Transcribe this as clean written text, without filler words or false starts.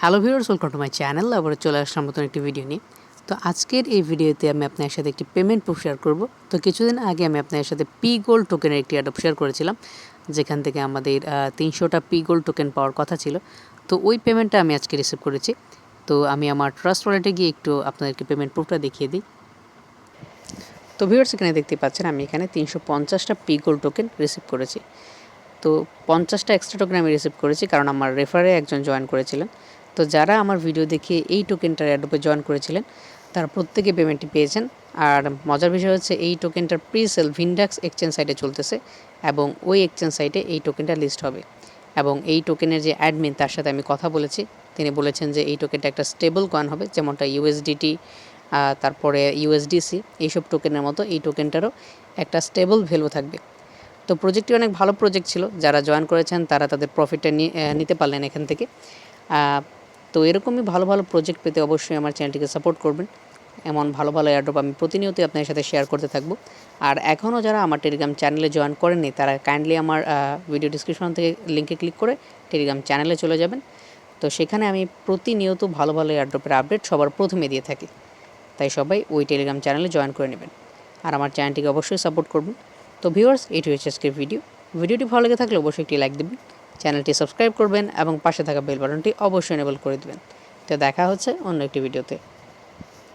Hello viewers, welcome to my channel. আবার চলে আসলাম নতুন একটি ভিডিও নিয়ে। তো আজকের এই ভিডিওতে আমি আপনার সাথে একটি পেমেন্ট প্রুফ শেয়ার করব। তো কিছুদিন আগে আমি আপনার সাথে পি গোল্ড টোকেনের একটি অ্যাডপ শেয়ার করেছিলাম, যেখান থেকে আমাদের 300টা পি গোল্ড টোকেন পাওয়ার কথা ছিল। তো ওই পেমেন্টটা আমি আজকে রিসিভ করেছি। তো আমি আমার ট্রাস্ট ওয়ালেটে গিয়ে একটু আপনাদেরকে পেমেন্ট প্রুফটা দেখিয়ে দিই। তো ভিউয়ার্স, এখানে দেখতে পাচ্ছেন আমি এখানে 350টা পি গোল্ড টোকেন রিসিভ করেছি। তো 50টা এক্সট্রা টোকেন আমি রিসিভ করেছি, কারণ আমার রেফারে একজন জয়েন করেছিলেন। তো যারা আমার ভিডিও দেখে এই টোকেনটার অ্যাডোপে জয়েন করেছিলেন তারা প্রত্যেকে পেমেন্টটি পেয়েছেন। আর মজার বিষয় হচ্ছে এই টোকেনটার প্রি সেল ভিনডাক্স এক্সচেঞ্জ সাইটে চলতেছে এবং ওই এক্সচেঞ্জ সাইটে এই টোকেনটা লিস্ট হবে। এবং এই টোকেনের যে অ্যাডমিন তার সাথে আমি কথা বলেছি, তিনি বলেছেন যে এই টোকেনটা একটা স্টেবল কয়েন হবে, যেমনটা ইউএসডিটি, তারপরে ইউএসডিসি, এইসব টোকেনের মতো এই টোকেনটারও একটা স্টেবল ভ্যালু থাকবে। তো প্রজেক্টটি অনেক ভালো প্রজেক্ট ছিল, যারা জয়েন করেছেন তারা তাদের প্রফিটটা নিতে পারলেন এখান থেকে। তো এরকমই ভালো ভালো প্রজেক্ট পেতে অবশ্যই আমার চ্যানেলটিকে সাপোর্ট করবেন। এমন ভালো ভালো এয়ারড্রপ আমি প্রতিনিয়তই আপনাদের সাথে শেয়ার করতে থাকবো। আর এখনও যারা আমার টেলিগ্রাম চ্যানেলে জয়েন করেননি তারা কাইন্ডলি আমার ভিডিও ডিসক্রিপশন থেকে লিঙ্কে ক্লিক করে টেলিগ্রাম চ্যানেলে চলে যাবেন। তো সেখানে আমি প্রতিনিয়ত ভালো ভালো এয়ারড্রপের আপডেট সবার প্রথমে দিয়ে থাকি, তাই সবাই ওই টেলিগ্রাম চ্যানেলে জয়েন করে নেবেন আর আমার চ্যানেলটিকে অবশ্যই সাপোর্ট করবেন। তো ভিউয়ার্স, এটি হচ্ছে আজকের ভিডিওটি ভালো লেগে থাকলে অবশ্যই একটি লাইক দেবেন, চ্যানেলটি সাবস্ক্রাইব করবেন এবং পাশে থাকা বেল বাটনটি অবশ্যই এনেবল করে দেবেন। তো দেখা হচ্ছে অন্য একটি ভিডিওতে।